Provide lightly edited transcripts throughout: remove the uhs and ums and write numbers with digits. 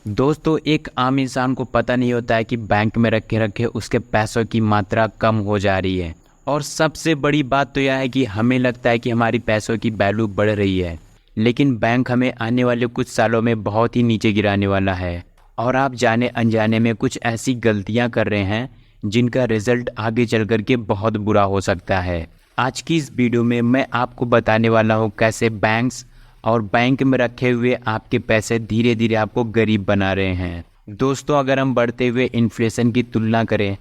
दोस्तों, एक आम इंसान को पता नहीं होता है कि बैंक में रखे रखे उसके पैसों की मात्रा कम हो जा रही है। और सबसे बड़ी बात तो यह है कि हमें लगता है कि हमारी पैसों की वैल्यू बढ़ रही है, लेकिन बैंक हमें आने वाले कुछ सालों में बहुत ही नीचे गिराने वाला है। और आप जाने अनजाने में कुछ ऐसी गलतियां कर रहे हैं जिनका रिजल्ट आगे चल कर के बहुत बुरा हो सकता है। आज की इस वीडियो में मैं आपको बताने वाला हूँ कैसे बैंक्स और बैंक में रखे हुए आपके पैसे धीरे धीरे आपको गरीब बना रहे हैं। दोस्तों, अगर हम बढ़ते हुए इन्फ्लेशन की तुलना करें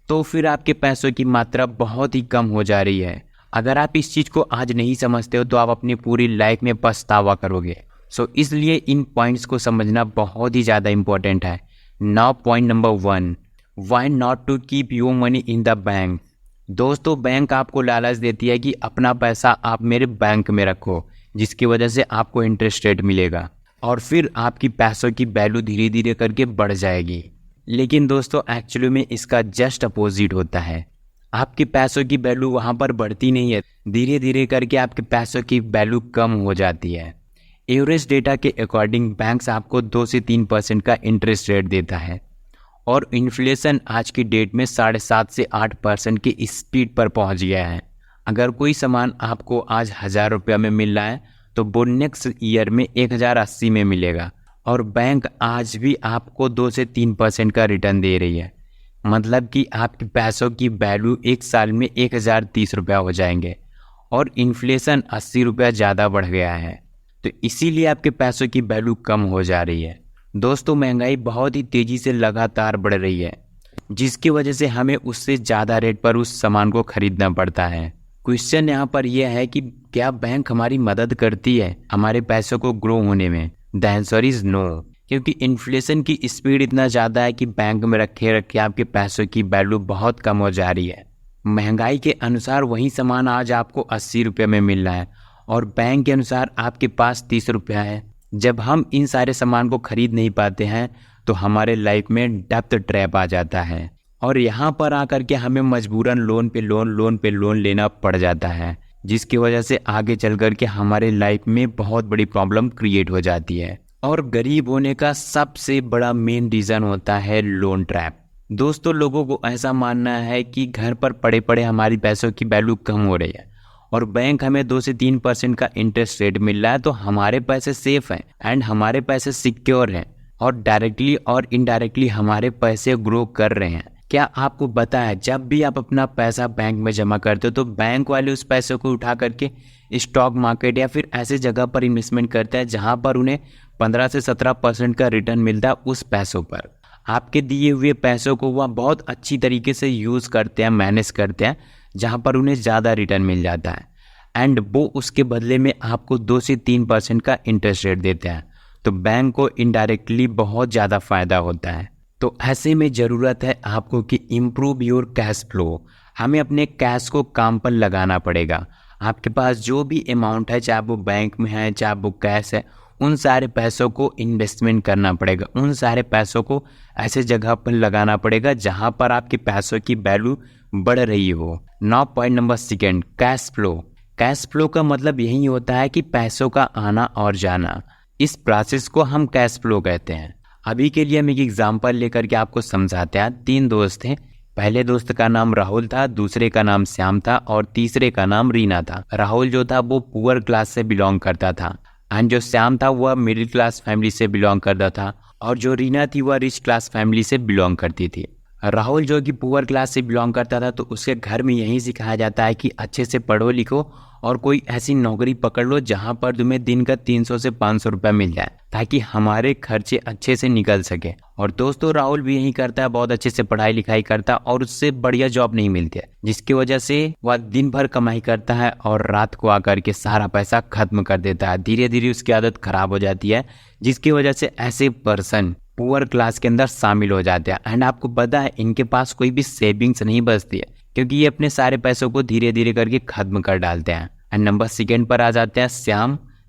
तो फिर आपके पैसों की मात्रा बहुत ही कम हो जा रही है। अगर आप इस चीज़ को आज नहीं समझते हो तो आप अपनी पूरी लाइफ में पछतावा करोगे। इसलिए इन पॉइंट्स को समझना बहुत ही ज़्यादा इम्पोर्टेंट है। Now point number 1, why not to keep your money in the bank. दोस्तों, बैंक आपको लालच देती है कि अपना पैसा आप मेरे बैंक में रखो, जिसकी वजह से आपको इंटरेस्ट रेट मिलेगा और फिर आपकी पैसों की वैल्यू धीरे धीरे करके बढ़ जाएगी। लेकिन दोस्तों, एक्चुअली में इसका जस्ट अपोजिट होता है। आपके पैसों की वैल्यू वहाँ पर बढ़ती नहीं है, धीरे धीरे करके आपके पैसों की वैल्यू कम हो जाती है। एवरेज डेटा के अकॉर्डिंग बैंक्स आपको 2 से 3% का इंटरेस्ट रेट देता है और इन्फ्लेशन आज की डेट में 7.5 से 8% की स्पीड पर पहुँच गया है। अगर कोई सामान आपको आज 1000 रुपये में मिल रहा है तो वो नेक्स्ट ईयर में 1080 में मिलेगा। और बैंक आज भी आपको 2 से 3% का रिटर्न दे रही है। मतलब कि आपके पैसों की वैल्यू एक साल में 1030 रुपया हो जाएंगे और इन्फ्लेशन 80 रुपया ज़्यादा बढ़ गया है, तो इसीलिए आपके पैसों की वैल्यू कम हो जा रही है। दोस्तों, महंगाई बहुत ही तेज़ी से लगातार बढ़ रही है, जिसकी वजह से हमें उससे ज़्यादा रेट पर उस सामान को खरीदना पड़ता है। क्वेश्चन यहाँ पर यह है कि क्या बैंक हमारी मदद करती है हमारे पैसों को ग्रो होने में? द आंसर इज नो, क्योंकि इन्फ्लेशन की स्पीड इतना ज़्यादा है कि बैंक में रखे रखे आपके पैसों की वैल्यू बहुत कम हो जा रही है। महंगाई के अनुसार वही सामान आज आपको 80 रुपये में मिल रहा है और बैंक के अनुसार आपके पास 30 रुपया है। जब हम इन सारे सामान को खरीद नहीं पाते हैं तो हमारे लाइफ में डेब्ट ट्रैप आ जाता है और यहाँ पर आकर के हमें मजबूरन लोन पे लोन लेना पड़ जाता है, जिसकी वजह से आगे चल कर के हमारे लाइफ में बहुत बड़ी प्रॉब्लम क्रिएट हो जाती है। और गरीब होने का सबसे बड़ा मेन रीज़न होता है लोन ट्रैप। दोस्तों, लोगों को ऐसा मानना है कि घर पर पड़े पड़े हमारी पैसों की वैल्यू कम हो रही है और बैंक हमें 2 से 3% का इंटरेस्ट रेट मिल रहा है तो हमारे पैसे सेफ हैं एंड हमारे पैसे सिक्योर हैं और डायरेक्टली और इनडायरेक्टली हमारे पैसे ग्रो कर रहे हैं। क्या आपको पता है, जब भी आप अपना पैसा बैंक में जमा करते हो तो बैंक वाले उस पैसों को उठा करके स्टॉक मार्केट या फिर ऐसे जगह पर इन्वेस्टमेंट करते हैं जहां पर उन्हें 15 से 17% का रिटर्न मिलता है उस पैसों पर। आपके दिए हुए पैसों को वह बहुत अच्छी तरीके से यूज़ करते हैं, मैनेज करते हैं, जहां पर उन्हें ज़्यादा रिटर्न मिल जाता है एंड वो उसके बदले में आपको 2 से 3% का इंटरेस्ट रेट देते हैं। तो बैंक को इनडायरेक्टली बहुत ज़्यादा फ़ायदा होता है। तो ऐसे में ज़रूरत है आपको कि इम्प्रूव योर कैश फ्लो। हमें अपने कैश को काम पर लगाना पड़ेगा। आपके पास जो भी अमाउंट है, चाहे वो बैंक में है चाहे वो कैश है, उन सारे पैसों को इन्वेस्टमेंट करना पड़ेगा। उन सारे पैसों को ऐसे जगह पर लगाना पड़ेगा जहां पर आपके पैसों की वैल्यू बढ़ रही हो। Now point number 2, cash flow. Cash flow का मतलब यही होता है कि पैसों का आना और जाना। इस प्रोसेस को हम कैश फ्लो कहते हैं। अभी के लिए हम एक एग्जांपल लेकर के आपको समझाते हैं। 3 दोस्त थे। पहले दोस्त का नाम राहुल था, दूसरे का नाम श्याम था और तीसरे का नाम रीना था। राहुल जो था वो पुअर क्लास से बिलोंग करता था एंड जो श्याम था वह मिडिल क्लास फैमिली से बिलोंग करता था और जो रीना थी वह रिच क्लास फैमिली से बिलोंग करती थी। राहुल जो कि पुअर क्लास से बिलोंग करता था तो उसके घर में यही सिखाया जाता है कि अच्छे से पढ़ो लिखो और कोई ऐसी नौकरी पकड़ लो जहां पर तुम्हें दिन का 300 से 500 रुपया मिल जाए ताकि हमारे खर्चे अच्छे से निकल सके। और दोस्तों, राहुल भी यही करता है, बहुत अच्छे से पढ़ाई लिखाई करता है और उससे बढ़िया जॉब नहीं मिलती है, जिसकी वजह से वह दिन भर कमाई करता है और रात को आकर के सारा पैसा खत्म कर देता है। धीरे धीरे उसकी आदत खराब हो जाती है, जिसकी वजह से ऐसे पर्सन पुअर क्लास के अंदर शामिल हो जाते हैं एंड आपको पता है इनके पास कोई भी सेविंग्स नहीं बचती है क्योंकि ये अपने सारे पैसों को धीरे धीरे करके खत्म कर डालते हैं। एंड नंबर 2 पर आ जाते हैं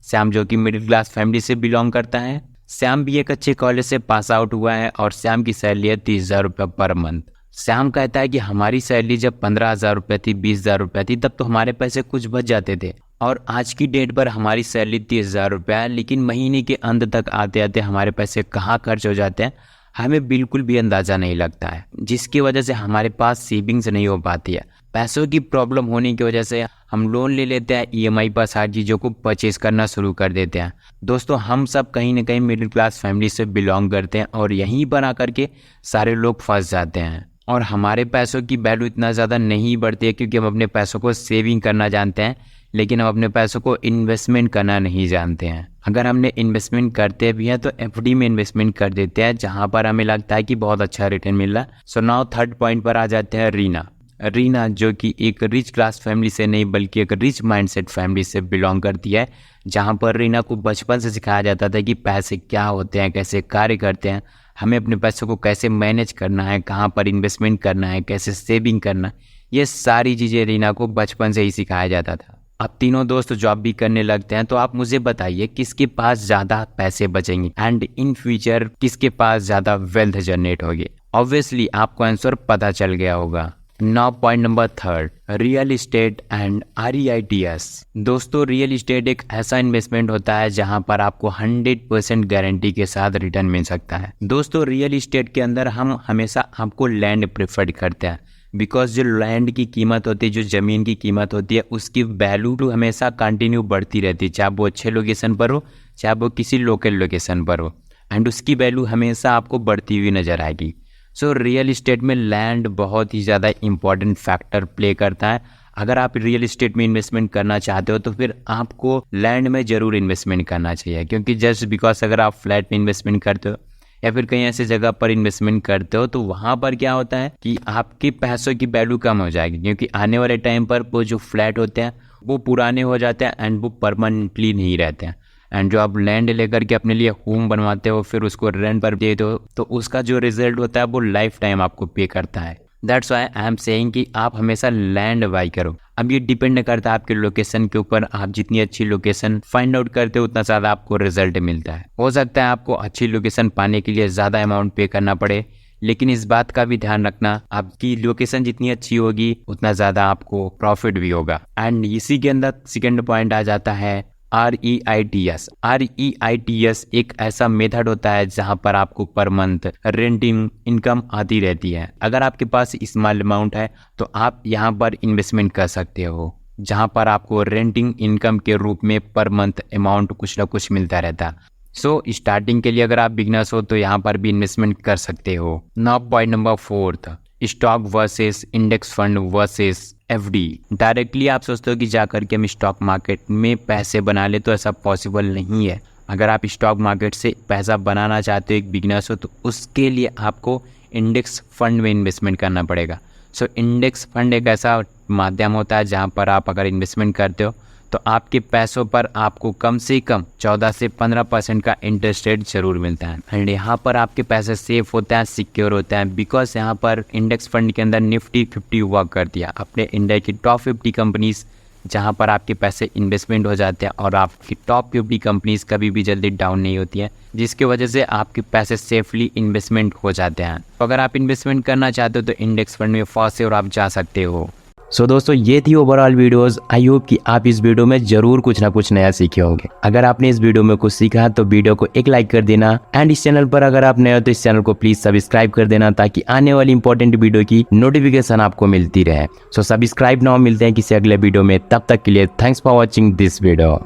श्याम जो कि मिडिल क्लास फैमिली से बिलोंग करता है। श्याम भी एक अच्छे कॉलेज से पास आउट हुआ है और श्याम की सैलरी है 30,000 रुपये पर मंथ। श्याम कहता है कि हमारी सैलरी जब 15,000 रुपये थी, 20,000 रुपये थी, तब तो हमारे पैसे कुछ बच जाते थे और आज की डेट पर हमारी सैलरी 30,000 रुपये है, लेकिन महीने के अंत तक आते आते हमारे पैसे कहाँ खर्च हो जाते हैं हमें बिल्कुल भी अंदाज़ा नहीं लगता है, जिसकी वजह से हमारे पास सेविंग्स नहीं हो पाती है। पैसों की प्रॉब्लम होने की वजह से हम लोन ले लेते हैं, EMI पर सारी चीज़ों को परचेज करना शुरू कर देते हैं। दोस्तों, हम सब कहीं ना कहीं मिडिल क्लास फैमिली से बिलोंग करते हैं और यहीं पर आकर के सारे लोग फंस जाते हैं और हमारे पैसों की वैल्यू इतना ज़्यादा नहीं बढ़ती है क्योंकि हम अपने पैसों को सेविंग करना जानते हैं, लेकिन हम अपने पैसों को इन्वेस्टमेंट करना नहीं जानते हैं। अगर हमने इन्वेस्टमेंट करते भी हैं तो FD में इन्वेस्टमेंट कर देते हैं, जहां पर हमें लगता है कि बहुत अच्छा रिटर्न मिल रहा है। सो नाउ थर्ड पॉइंट पर आ जाते हैं रीना, जो कि एक रिच क्लास फैमिली से नहीं बल्कि एक रिच माइंडसेट फैमिली से बिलोंग करती है, जहां पर रीना को बचपन से सिखाया जाता था कि पैसे क्या होते हैं, कैसे कार्य करते हैं, हमें अपने पैसों को कैसे मैनेज करना है, कहाँ पर इन्वेस्टमेंट करना है, कैसे सेविंग करना है। ये सारी चीज़ें रीना को बचपन से ही सिखाया जाता था। अब तीनों दोस्त जॉब भी करने लगते हैं, तो आप मुझे बताइए किसके पास ज़्यादा पैसे बचेंगे एंड इन फ्यूचर किसके पास ज़्यादा वेल्थ जनरेट होगी। ऑब्वियसली आपको आंसर पता चल गया होगा। Now point number third, real estate and REITs। दोस्तों, रियल इस्टेट एक ऐसा इन्वेस्टमेंट होता है जहां पर आपको 100% गारंटी के साथ रिटर्न मिल सकता है। दोस्तों, रियल इस्टेट के अंदर हम हमेशा आपको लैंड प्रेफर करते हैं, बिकॉज जो लैंड की कीमत होती है, जो ज़मीन की कीमत होती है, उसकी वैल्यू हमेशा कंटिन्यू बढ़ती रहती है, चाहे वो अच्छे लोकेशन पर हो चाहे वो किसी लोकल लोकेशन पर हो, एंड उसकी वैल्यू हमेशा आपको बढ़ती हुई नज़र आएगी। सो रियल इस्टेट में लैंड बहुत ही ज़्यादा इंपॉर्टेंट फैक्टर प्ले करता है। अगर आप रियल इस्टेट में इन्वेस्टमेंट करना चाहते हो तो फिर आपको लैंड में ज़रूर इन्वेस्टमेंट करना चाहिए, क्योंकि जस्ट बिकॉज अगर आप फ्लैट में इन्वेस्टमेंट करते हो या फिर कहीं ऐसी जगह पर इन्वेस्टमेंट करते हो तो वहाँ पर क्या होता है कि आपके पैसों की वैल्यू कम हो जाएगी, क्योंकि आने वाले टाइम पर वो जो फ्लैट होते हैं वो पुराने हो जाते हैं एंड वो परमानेंटली नहीं रहते हैं। एंड जो आप लैंड लेकर के अपने लिए होम बनवाते हो फिर उसको रेंट पर देते हो तो उसका जो रिजल्ट होता है वो लाइफ टाइम आपको पे करता है। That's why I am saying कि आप हमेशा लैंड बाई करो। अब ये डिपेंड करता है आपके लोकेशन के ऊपर, आप जितनी अच्छी लोकेशन फाइंड आउट करते हो उतना ज़्यादा आपको रिजल्ट मिलता है। हो सकता है आपको अच्छी लोकेशन पाने के लिए ज़्यादा अमाउंट पे करना पड़े, लेकिन इस बात का भी ध्यान रखना आपकी लोकेशन जितनी अच्छी होगी उतना ज़्यादा आपको प्रॉफिट भी होगा। एंड इसी के अंदर सेकेंड पॉइंट आ जाता है REITs। REITs एक ऐसा मेथड होता है जहां पर आपको पर मंथ रेंटिंग इनकम आती रहती है। अगर आपके पास स्मॉल अमाउंट है तो आप यहां पर इन्वेस्टमेंट कर सकते हो, जहां पर आपको रेंटिंग इनकम के रूप में पर मंथ अमाउंट कुछ ना कुछ मिलता रहता है। सो स्टार्टिंग के लिए अगर आप बिगनर्स हो तो यहाँ पर भी इन्वेस्टमेंट कर सकते हो। Now point number fourth, stock versus index fund versus FD। Directly आप सोचते हो कि जाकर के हम स्टॉक मार्केट में पैसे बना ले, तो ऐसा पॉसिबल नहीं है। अगर आप स्टॉक मार्केट से पैसा बनाना चाहते हो, एक बिगनर्स हो, तो उसके लिए आपको इंडेक्स फंड में इन्वेस्टमेंट करना पड़ेगा। सो इंडेक्स फंड एक ऐसा माध्यम होता है जहाँ पर आप अगर इन्वेस्टमेंट करते हो तो आपके पैसों पर आपको कम से कम 14 से 15% का इंटरेस्ट रेट जरूर मिलता है। एंड यहाँ पर आपके पैसे सेफ होते हैं, सिक्योर होते हैं, बिकॉज यहाँ पर इंडेक्स फंड के अंदर निफ्टी 50 वर्क करती है, अपने इंडिया की टॉप 50 कंपनीज, जहाँ पर आपके पैसे इन्वेस्टमेंट हो जाते हैं और आपकी टॉप 50 कंपनीज कभी भी जल्दी डाउन नहीं होती हैं, जिसकी वजह से आपके पैसे सेफली इन्वेस्टमेंट हो जाते हैं। तो अगर आप इन्वेस्टमेंट करना चाहते हो तो इंडेक्स फंड में फर्स्ट और आप जा सकते हो। सो दोस्तों, ये थी ओवरऑल वीडियोस। आई होप कि आप इस वीडियो में जरूर कुछ ना कुछ नया सीखे होंगे। अगर आपने इस वीडियो में कुछ सीखा तो वीडियो को एक लाइक कर देना, एंड इस चैनल पर अगर आप नए हो तो इस चैनल को प्लीज सब्सक्राइब कर देना, ताकि आने वाली इंपॉर्टेंट वीडियो की नोटिफिकेशन आपको मिलती रहे। सो सब्सक्राइब नाउ, मिलते हैं किसी अगले वीडियो में, तब तक के लिए thanks for watching this video.